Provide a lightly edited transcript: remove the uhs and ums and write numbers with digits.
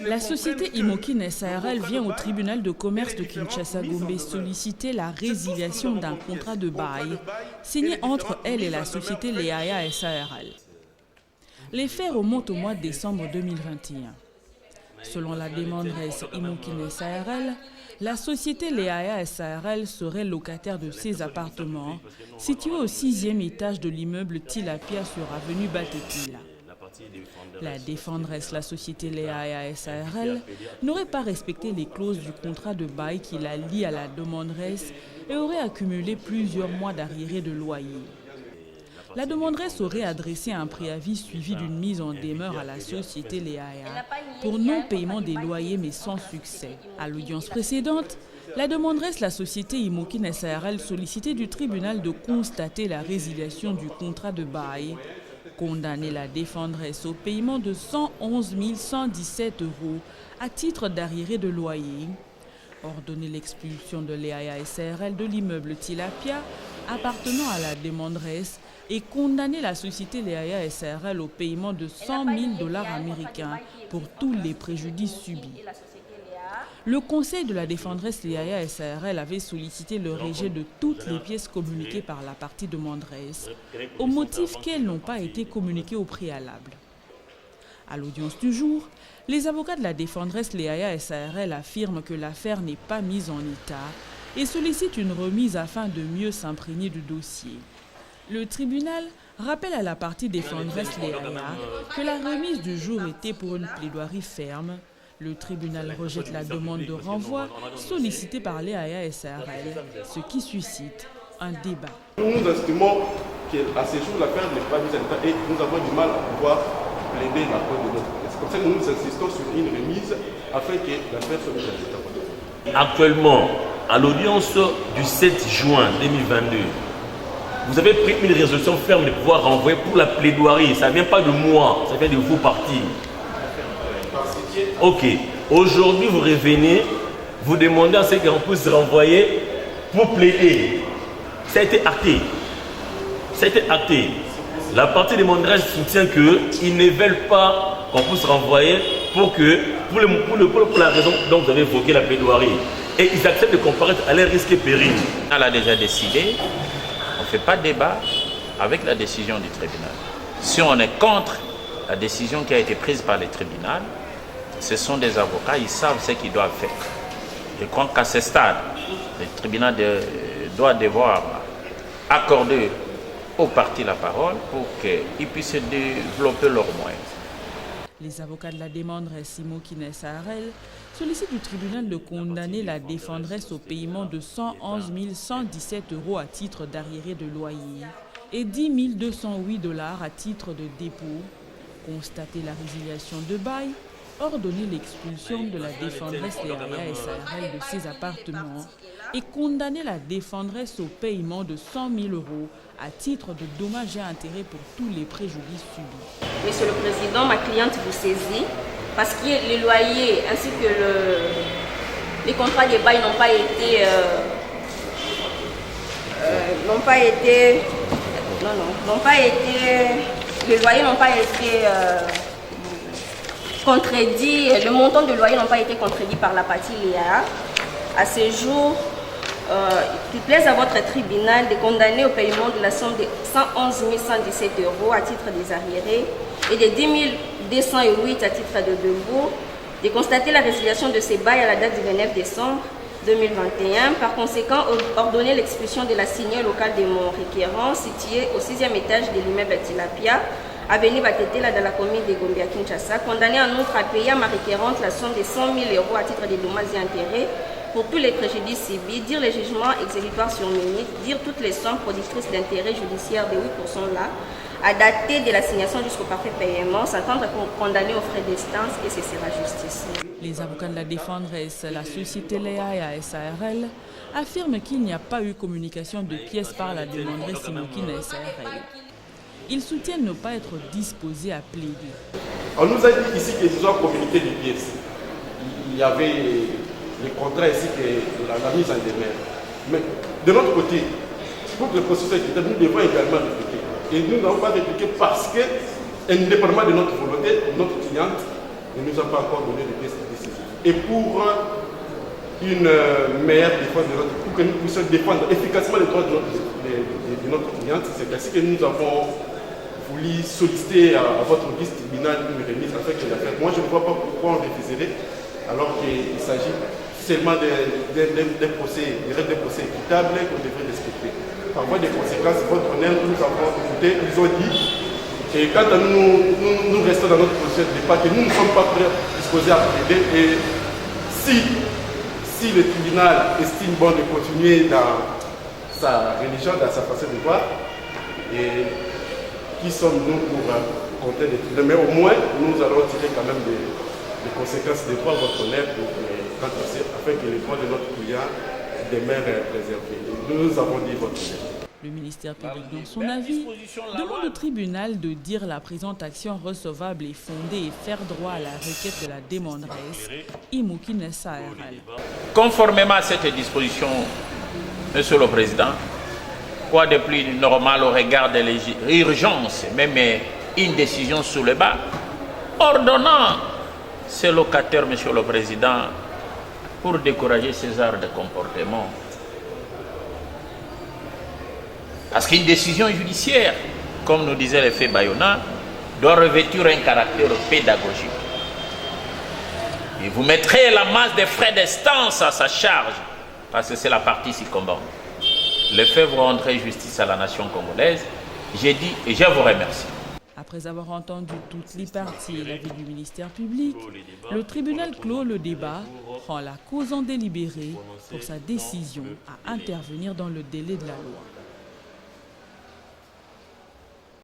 La société Imokine SARL vient au tribunal de commerce de Kinshasa-Gombe solliciter la résiliation d'un contrat de bail signé entre elle et la société Leaya SARL. Les faits remontent au mois de décembre 2021. Selon la demanderesse Imokine SARL, la société Leaya SARL serait locataire de ses appartements situés au 6e étage de l'immeuble Tilapia sur avenue Batekila. La défendresse, la société Leaya SARL, n'aurait pas respecté les clauses du contrat de bail qui la lie à la demanderesse et aurait accumulé plusieurs mois d'arriérés de loyer. La demanderesse aurait adressé un préavis suivi d'une mise en demeure à la société Leaya pour non-paiement des loyers mais sans succès. À l'audience précédente, la demanderesse, la société Imokine SARL, sollicitait du tribunal de constater la résiliation du contrat de bail, condamner la défendresse au paiement de 111 117 € à titre d'arriéré de loyer, ordonner l'expulsion de Leaya SARL de l'immeuble Tilapia appartenant à la demanderesse et condamner la société Leaya SARL au paiement de 100 000 $ américains pour tous les préjudices subis. Le conseil de la défendresse Leaya SARL avait sollicité le rejet de toutes les pièces communiquées par la partie demanderesse, au motif qu'elles n'ont pas été communiquées au préalable. À l'audience du jour, les avocats de la défendresse Leaya SARL affirment que l'affaire n'est pas mise en état et sollicitent une remise afin de mieux s'imprégner du dossier. Le tribunal rappelle à la partie défendresse Leaya que la remise du jour était pour une plaidoirie ferme. Le tribunal rejette la demande de renvoi sollicitée par Leaya SARL, ce qui suscite un débat. Nous estimons qu'à ce jour, l'affaire n'est pas mise en état et nous avons du mal à pouvoir plaider la cause de notre pièce. C'est comme ça que nous insistons sur une remise afin que l'affaire soit mise en état. Actuellement, à l'audience du 7 juin 2022, vous avez pris une résolution ferme de pouvoir renvoyer pour la plaidoirie. Ça ne vient pas de moi, ça vient de vos partis. Ok. Aujourd'hui, vous revenez, vous demandez à ce qu'on puisse renvoyer pour plaider. Ça a été acté. Ça a été acté. La partie demanderesse soutient qu'ils ne veulent pas qu'on puisse renvoyer pour la raison dont vous avez évoqué la plaidoirie. Et ils acceptent de comparaître à leur risque et péril. Elle a déjà décidé. On ne fait pas de débat avec la décision du tribunal. Si on est contre la décision qui a été prise par le tribunal, ce sont des avocats, ils savent ce qu'ils doivent faire. Je crois qu'à ce stade, le tribunal doit devoir accorder aux parties la parole pour qu'ils puissent développer leurs moyens. Les avocats de la demanderesse Imokine SARL sollicitent du tribunal de condamner la défendresse au paiement de 111 117 € à titre d'arriéré de loyer et 10 208 $ à titre de dépôt, constater la résiliation de bail, ordonner l'expulsion de la défendresse Leaya SARL de ses appartements et condamner la défendresse au paiement de 100 000 € à titre de dommages et intérêts pour tous les préjudices subis. Monsieur le Président, ma cliente vous saisit parce que les loyers ainsi que les contrats de bail n'ont pas été les loyers n'ont pas été contredits, le montant de loyer n'ont pas été contredit par la partie Leaya. À ce jour, qu'il plaise à votre tribunal de condamner au paiement de la somme de 111 117 € à titre des arriérés et de 10 208 à titre de debout, de constater la résiliation de ces bails à la date du 29 décembre 2021. Par conséquent, ordonner l'expulsion de la signée locale de mon requérant située au 6e étage de l'immeuble Tilapia, avenue Batetela dans la commune de Gombe à Kinshasa, condamné en outre à payer à ma requérante la somme de 100 000 € à titre de dommages et intérêts pour tous les préjudices subis, dire les jugements exécutoires sur minute, dire toutes les sommes productrices d'intérêts judiciaires de 8% là, à dater de l'assignation jusqu'au parfait paiement, s'attendre à condamner aux frais d'instance et ce sera justice. Les avocats de la défendresse, la société Leaya SARL, affirment qu'il n'y a pas eu communication de pièces par la demanderesse Imokine SARL. Ils soutiennent ne pas être disposés à plaider. On nous a dit ici qu'ils ont communiqué des pièces. Il y avait les contrats ainsi que la mise en demeure. Mais de notre côté, pour le processus équitable, nous devons également répliquer. Et nous n'avons pas répliqué parce que, indépendamment de notre volonté, notre cliente ne nous a pas encore donné de pièces décisives. Et pour une meilleure défense pour que nous puissions défendre efficacement les droits de notre cliente, c'est ainsi que nous avons voulu solliciter à votre vice-tribunal une remise afin que l'affaire. Moi, je ne vois pas pourquoi on refuserait, alors qu'il s'agit seulement des procès, des règles de procès équitables qu'on devrait respecter. Par voie de conséquences, votre honneur, nous avons écouté, ils ont dit, et quand nous restons dans notre procès de départ, que nous ne sommes pas disposés à plaider, et si le tribunal estime bon de continuer dans sa religion, dans sa façon de voir, et qui sommes-nous pour compter des tribunaux, mais au moins, nous allons tirer quand même des conséquences de droit votre honneur afin que les droits de notre client demeurent préservés. Nous avons dit votre honneur. Le ministère public, dans son avis, demande au tribunal de dire la présente action recevable et fondée et faire droit à la requête de la demanderesse Imokine SARL. Conformément à cette disposition, Monsieur le Président, quoi de plus normal au regard de l'urgence, même une décision sous le bas, ordonnant ces locataires, Monsieur le Président, pour décourager ces genres de comportement. Parce qu'une décision judiciaire, comme nous disait le fait Bayona, doit revêtir un caractère pédagogique. Et vous mettrez la masse des frais d'instance à sa charge, parce que c'est la partie succombante. Les faits vont rentrer justice à la nation congolaise. J'ai dit et je vous remercie. Après avoir entendu toutes les parties et l'avis du ministère public, le tribunal clôt le débat, rend la cause en délibéré pour sa décision à intervenir dans le délai de la loi.